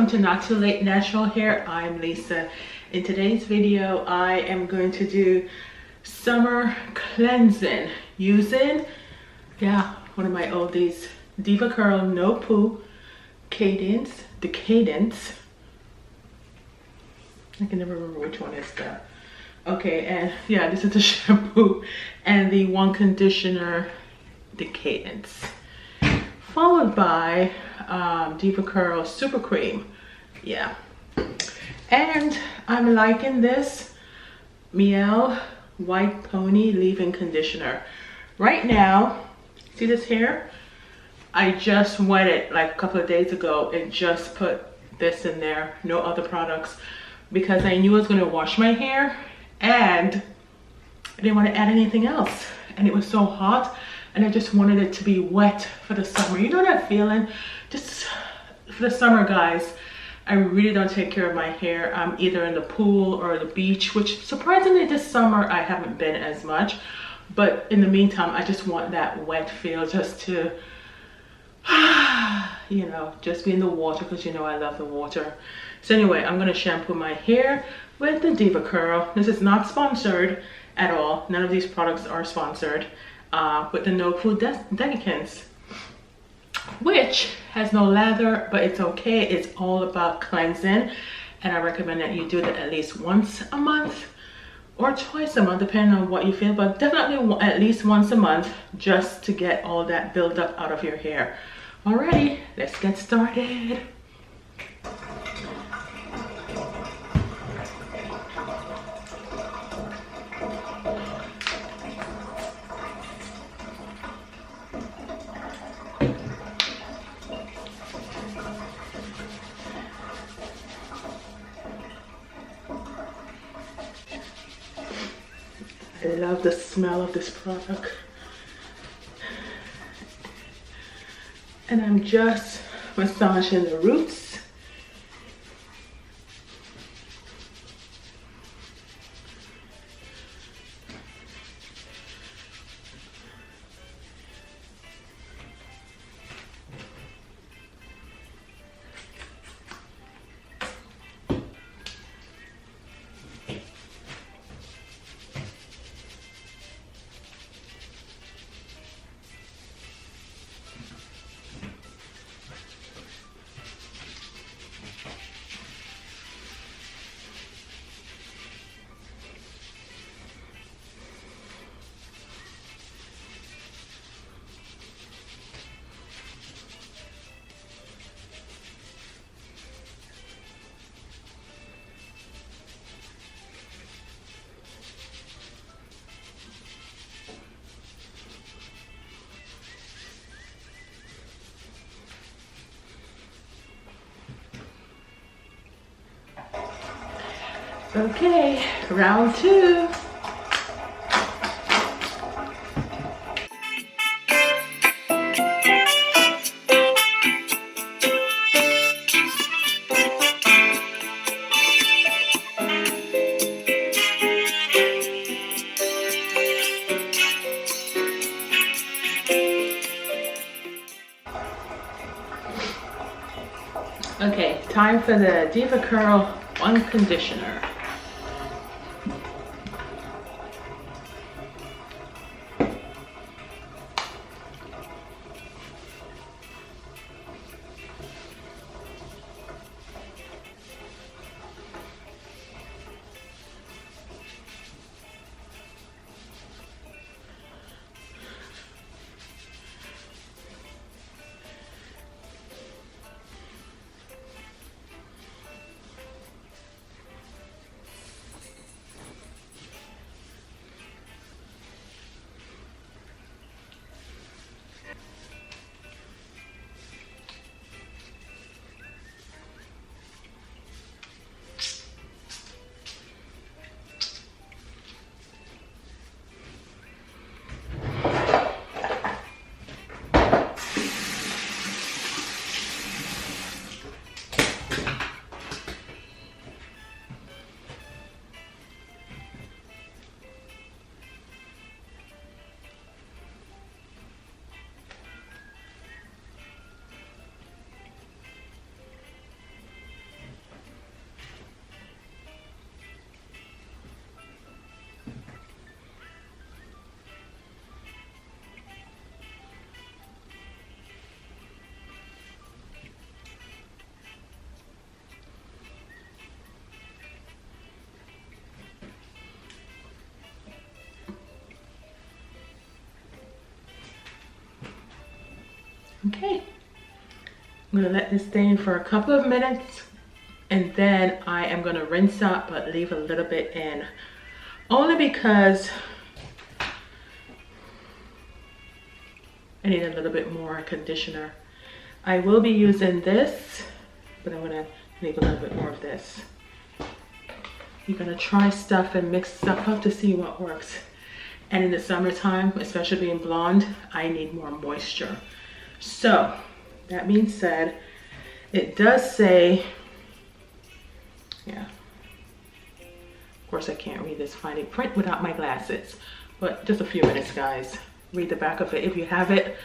to Not Too Late Natural Hair. I'm Lisa. In today's video, I am going to do summer cleansing using, one of my oldies, Deva Curl No Poo Decadence. I can never remember which one is that. Okay, and this is the shampoo and the one conditioner, Decadence, followed by Deva Curl Super Cream. And I'm liking this Mielle Peony leave-in conditioner. Right now, see this hair? I just wet it like a couple of days ago and just put this in there, no other products, because I knew I was going to wash my hair and I didn't want to add anything else. And it was so hot and I just wanted it to be wet for the summer. You know that feeling? Just for the summer, guys. I really don't take care of my hair. I'm either in the pool or the beach, which surprisingly this summer I haven't been as much. But in the meantime, I just want that wet feel just to, just be in the water, because I love the water. So anyway, I'm gonna shampoo my hair with the Deva Curl. This is not sponsored at all. None of these products are sponsored. With the No Poo Decadence, which has no lather, but it's okay. It's all about cleansing, and I recommend that you do that at least once a month or twice a month, depending on what you feel, but definitely at least once a month, just to get all that buildup out of your hair. Alrighty, let's get started. I love the smell of this product. And I'm just massaging the roots. Okay, round two. Okay, time for the Deva Curl One Conditioner. Okay, I'm gonna let this stay in for a couple of minutes, and then I am gonna rinse out but leave a little bit in, only because I need a little bit more conditioner. I will be using this, but I'm gonna leave a little bit more of this. You're gonna try stuff and mix stuff up to see what works. And in the summertime, especially being blonde, I need more moisture. So that being said, it does say, yeah, of course I can't read this fine print without my glasses, but just a few minutes, guys. Read the back of it if you have it.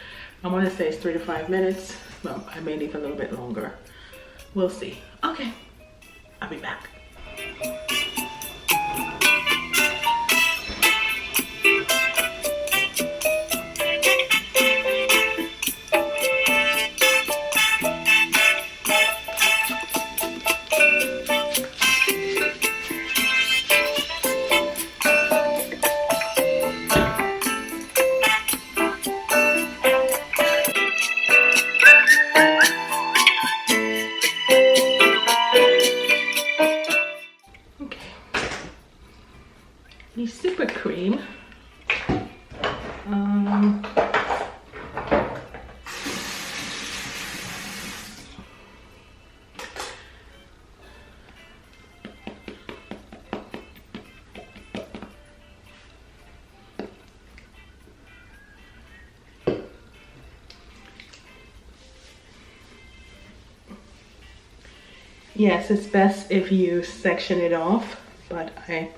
I want to say it's 3 to 5 minutes. Well, I may leave a little bit longer. We'll see. Okay, I'll be back. The super cream. Yes, it's best if you section it off, but I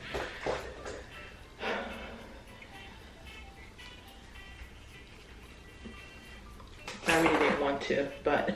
really didn't want to, but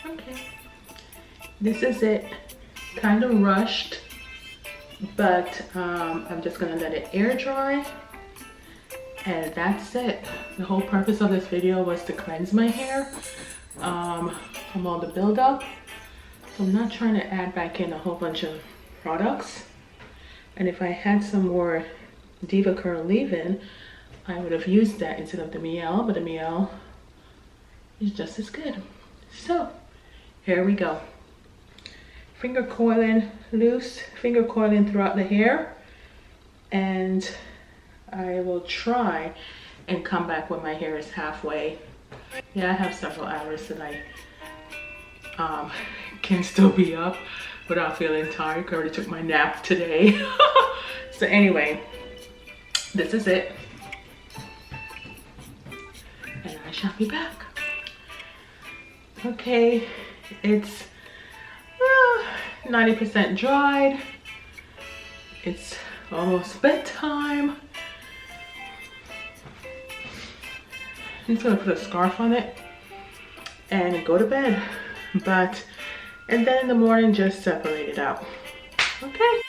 okay. This is it. Kind of rushed, but I'm just gonna let it air dry, and that's it. The whole purpose of this video was to cleanse my hair from all the buildup. So I'm not trying to add back in a whole bunch of products. And if I had some more Deva Curl leave-in, I would have used that instead of the Mielle, but the Mielle is just as good. So here we go. Finger coiling loose, finger coiling throughout the hair, and I will try and come back when my hair is halfway. Yeah, I have several hours that I can still be up without feeling tired. I already took my nap today. So anyway, this is it, and I shall be back. Okay, it's 90% dried. It's almost bedtime. I'm just gonna put a scarf on it and go to bed. And then in the morning, just separate it out. Okay.